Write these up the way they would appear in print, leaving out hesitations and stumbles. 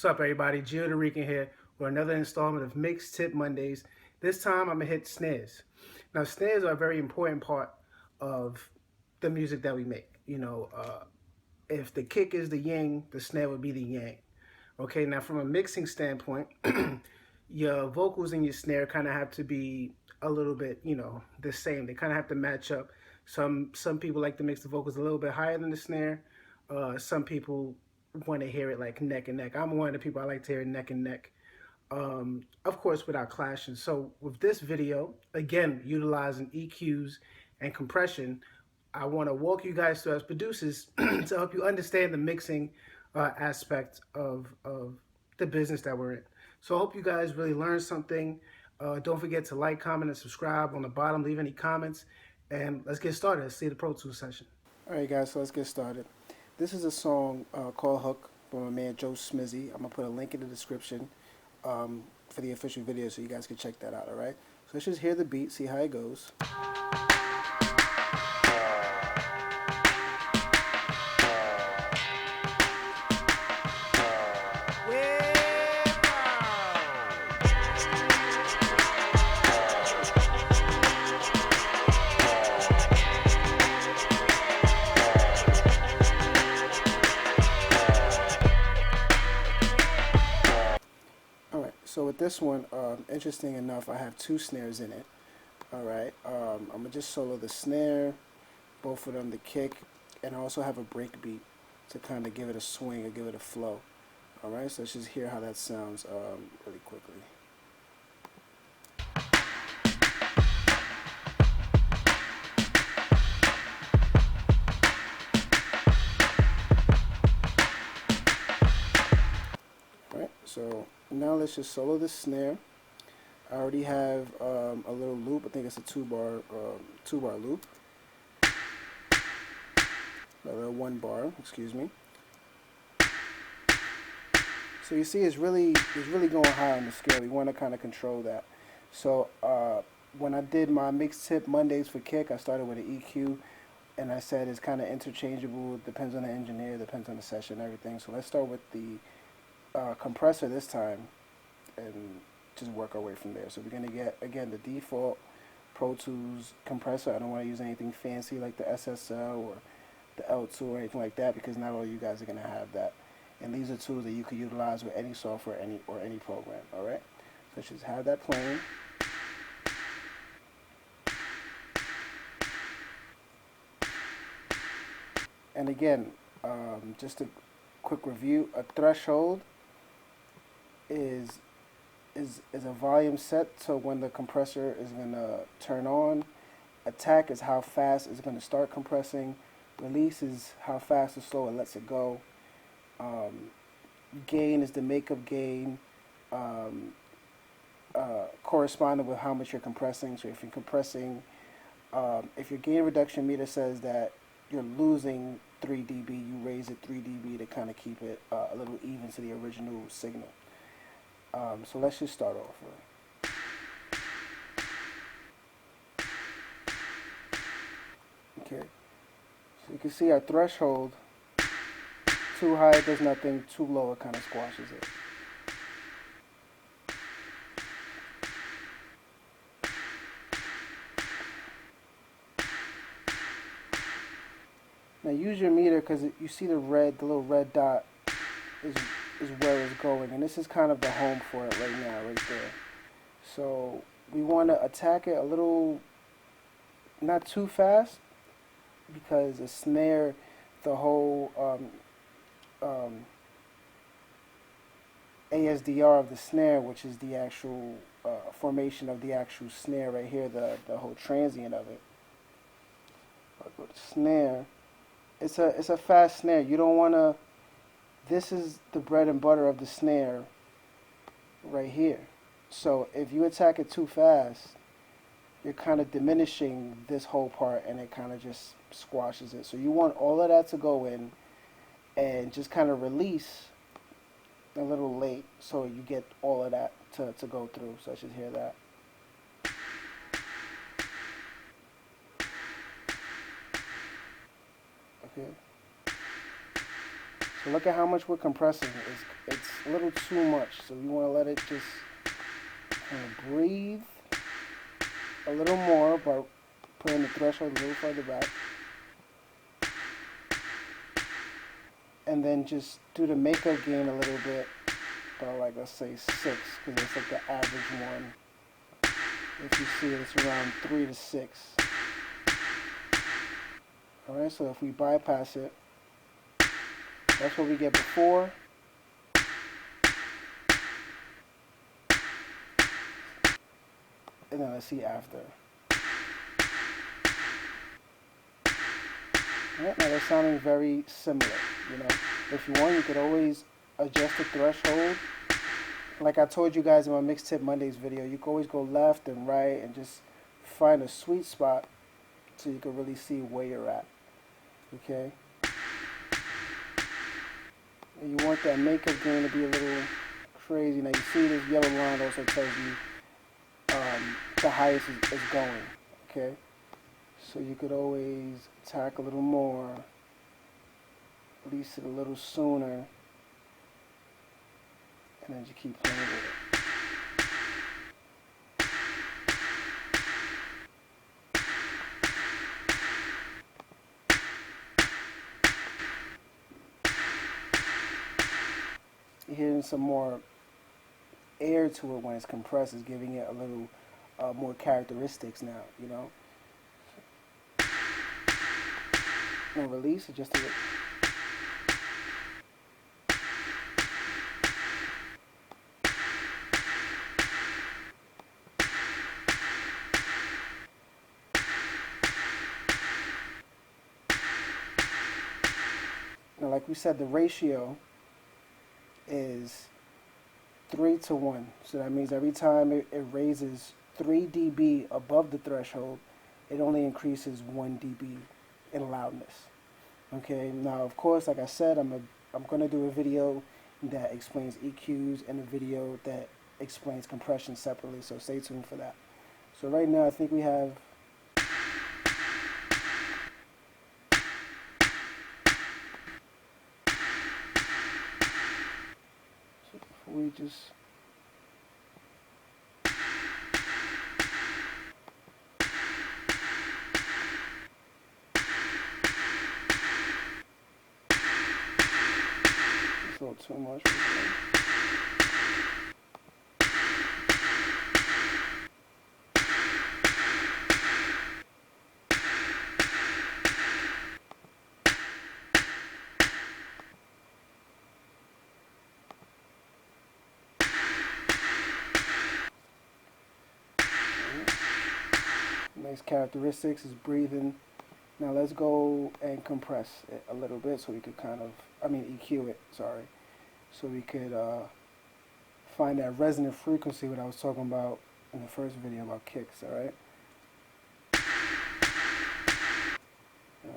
What's up, everybody? Gio the Rican here with another installment of Mix Tip Mondays. This time, I'm gonna hit snares. Now, snares are a very important part of the music that we make. If the kick is the yin, the snare would be the yang. Okay, now from a mixing standpoint, your vocals and your snare kind of have to be a little bit, the same. They kind of have to match up. Some people like to mix the vocals a little bit higher than the snare. Some people want to hear it like neck and neck. I'm one of the people I like to hear neck and neck. Of course, without clashing. So with this video, again, utilizing EQs and compression, I want to walk you guys through as producers to help you understand the mixing aspect of the business that we're in. So I hope you guys really learned something. Don't forget to like, comment, and subscribe. On the bottom, leave any comments. And let's get started. Let's see the Pro Tools session. All right, guys, so let's get started. This is a song called Hook by my man Joe Smizzy. I'm going to put a link in the description for the official video so you guys can check that out, all right? So let's just hear the beat, see how it goes. So with this one, interesting enough, I have two snares in it. All right, I'm gonna just solo the snare, both of them the kick, and I also have a break beat to kind of give it a swing or give it a flow. All right, so let's just hear how that sounds really quickly. All right, so now let's just solo the snare. I already have a little loop. I think it's a two-bar loop. A little 1 bar, excuse me. So you see, it's really going high on the scale. We want to kind of control that. So when I did my mix tip Mondays for kick, I started with an EQ, and I said it's kind of interchangeable. It depends on the engineer, depends on the session, everything. So let's start with the compressor this time, and just work our way from there. So we're going to get, again, the default Pro Tools compressor. I don't want to use anything fancy like the SSL or the L2 or anything like that, because not all you guys are going to have that. And these are tools that you could utilize with any software or any program. All right, so let's just have that playing. And again, just a quick review, a threshold is a volume set, so when the compressor is going to turn on. Attack is how fast it's going to start compressing. Release is how fast or slow it lets it go. Gain is the makeup gain, corresponding with how much you're compressing. So if you're compressing, if your gain reduction meter says that you're losing 3 dB, you raise it 3 dB to kind of keep it a little even to the original signal. So let's just start off with. Okay, so you can see our threshold, too high it does nothing, too low it kind of squashes it. Now use your meter, because you see the little red dot is where it's going, and this is kind of the home for it right now, right there. So we want to attack it a little, not too fast, because the snare, the whole ASDR of the snare, which is the actual formation of the actual snare right here, the whole transient of it. I'll go to snare. It's a fast snare. You don't want to. This is the bread and butter of the snare right here. So if you attack it too fast, you're kind of diminishing this whole part, and it kind of just squashes it. So you want all of that to go in and just kind of release a little late, so you get all of that to go through. So let's just hear that. Okay. So look at how much we're compressing. It's a little too much. So you want to let it just kind of breathe a little more by putting the threshold a little further back. And then just do the makeup gain a little bit, about like let's say 6, because it's like the average one. If you see it, it's around 3 to 6. Alright, so if we bypass it, that's what we get before. And then let's see after. Alright, now they're sounding very similar, you know. If you want, you could always adjust the threshold. Like I told you guys in my Mix Tip Mondays video, you can always go left and right and just find a sweet spot so you can really see where you're at. Okay? And you want that makeup gain to be a little crazy. Now you see this yellow line also tells you the highest is going. Okay? So you could always tack a little more, release it a little sooner, and then you keep playing with it. You're hearing some more air to it when it's compressed. It's giving it a little more characteristics now, you know. And release it just a little. Now, like we said, the ratio is 3 to 1. So that means every time it raises 3 dB above the threshold, it only increases 1 dB in loudness. Okay, now of course, like I said, I'm going to do a video that explains EQs and a video that explains compression separately, so stay tuned for that. So right now I think we have we just it's a little too much. Nice characteristics is breathing. Now let's go and compress it a little bit so we could kind of, EQ it, sorry. So we could find that resonant frequency what I was talking about in the first video about kicks, alright?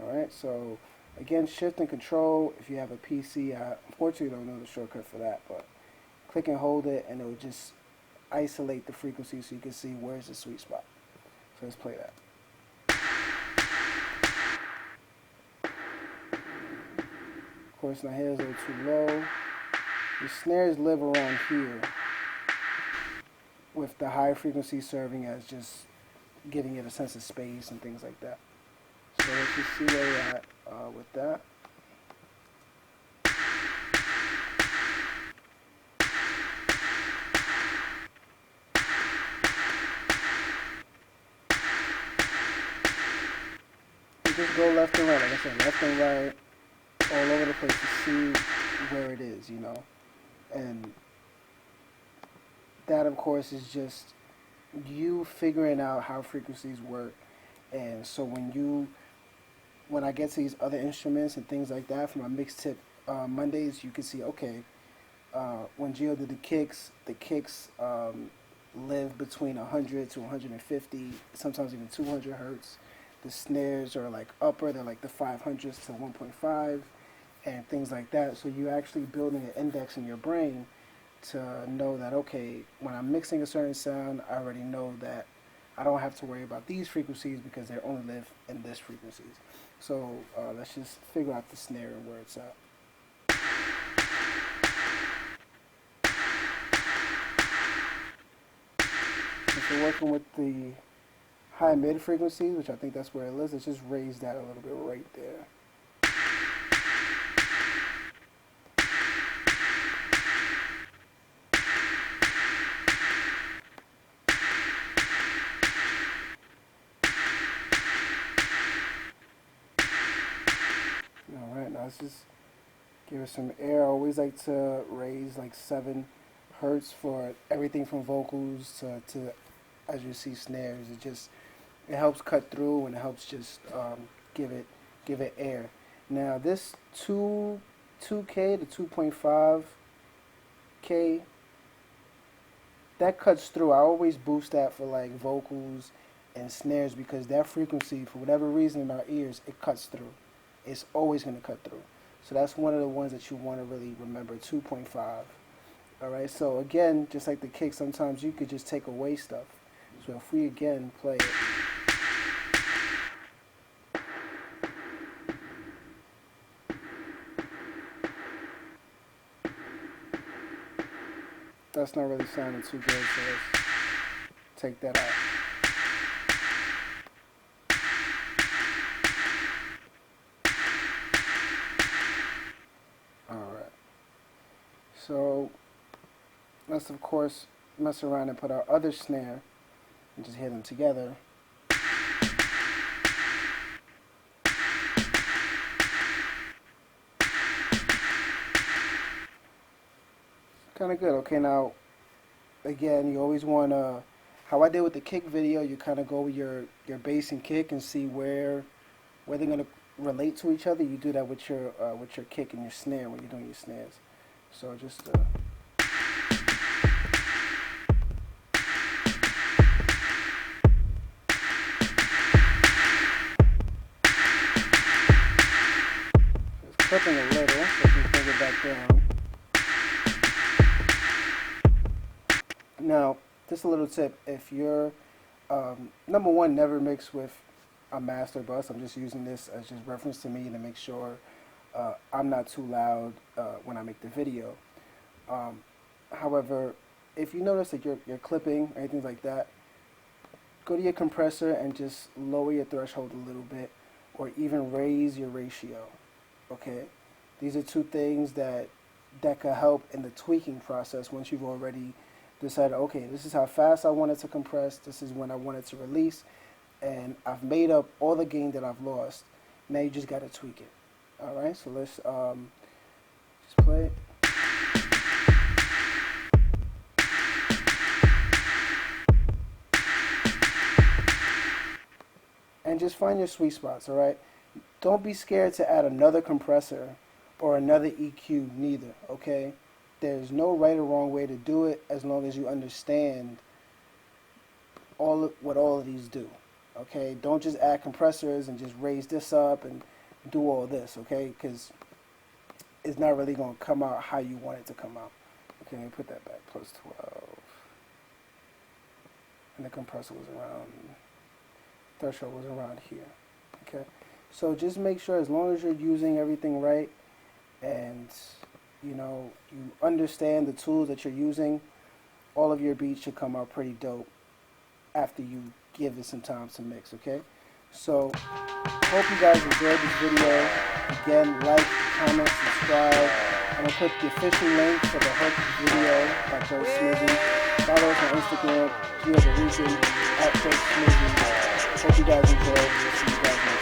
Alright, so again, shift and control. If you have a PC, I unfortunately don't know the shortcut for that, but click and hold it and it will just isolate the frequency so you can see where's the sweet spot. So let's play that. Of course, now here's a little too low. The snares live around here with the high frequency serving as just giving it a sense of space and things like that. So let's just see where we're at with that. Just go left and right, like I said, left and right, all over the place to see where it is, you know. And that, of course, is just you figuring out how frequencies work. And so when I get to these other instruments and things like that, for my Mix Tip Mondays, you can see, okay, when Gio did the kicks live between 100 to 150, sometimes even 200 hertz. The snares are like upper, they're like the 500s to 1.5 and things like that. So you're actually building an index in your brain to know that, okay, when I'm mixing a certain sound, I already know that I don't have to worry about these frequencies because they only live in this frequencies. So let's just figure out the snare and where it's at. If we're working with the high mid frequencies, which I think that's where it is, let's just raise that a little bit right there. Alright, now let's just give it some air. I always like to raise like 7 hertz for everything from vocals to as you see, snares. It helps cut through, and it helps just give it air. Now this 2K to 2.5K, that cuts through. I always boost that for like vocals and snares, because that frequency, for whatever reason in our ears, it cuts through. It's always going to cut through. So that's one of the ones that you want to really remember, 2.5. Alright, so again, just like the kick, sometimes you could just take away stuff. So if we again play it. That's not really sounding too good, so let's take that out. Alright. So let's of course mess around and put our other snare and just hit them together. Kind of good. Okay, now again, you always want to, how I did with the kick video, you kind of go with your bass and kick and see where they're going to relate to each other. You do that with your kick and your snare when you're doing your snares. So just clipping a little, so you can bring it back down. Now, just a little tip: if you're number one, never mix with a master bus. I'm just using this as just reference to me to make sure I'm not too loud when I make the video. However, if you notice that you're clipping or anything like that, go to your compressor and just lower your threshold a little bit, or even raise your ratio. Okay, these are two things that could help in the tweaking process once you've already decided, okay, this is how fast I want it to compress, this is when I want it to release, and I've made up all the gain that I've lost. Now you just got to tweak it. Alright, so let's just play it. And just find your sweet spots, alright? Don't be scared to add another compressor or another EQ neither, okay? There's no right or wrong way to do it as long as you understand what all of these do, okay? Don't just add compressors and just raise this up and do all this, okay? Because it's not really going to come out how you want it to come out. Okay, let me put that back, plus 12. And the compressor was around, threshold was around here, okay? So just make sure, as long as you're using everything right and you know, you understand the tools that you're using, all of your beats should come out pretty dope after you give it some time to mix, okay? So, hope you guys enjoyed this video. Again, like, comment, subscribe. I'm going to put the official link for the hook video by Joe Smizzy. Follow us on Instagram, Geo the Reason, at Joe Smizzy. Hope you guys enjoyed. See you guys next time.